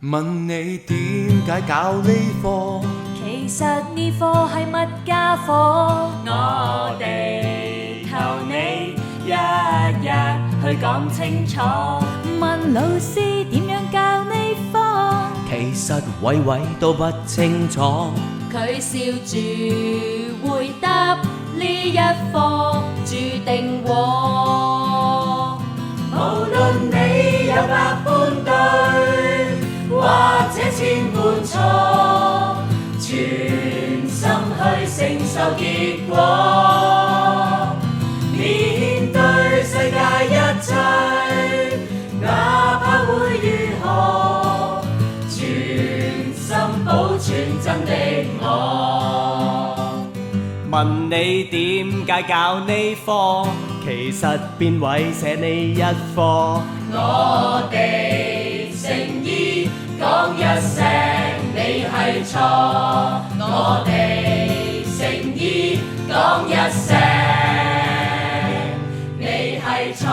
問你點解教呢科？其實呢科係乜家課？我哋求你一日去講清楚。問老師點樣教呢科？其實偉偉都不清楚。佢笑住回答呢一課注定禍。無論你有百般對，或者千般錯，全心去承受結果。面對世界一切，哪怕會如何，全心保存真的我。問你點解教呢科？其實邊位寫呢一課？我哋誠意講一聲你係錯，我哋誠意講一聲你係錯。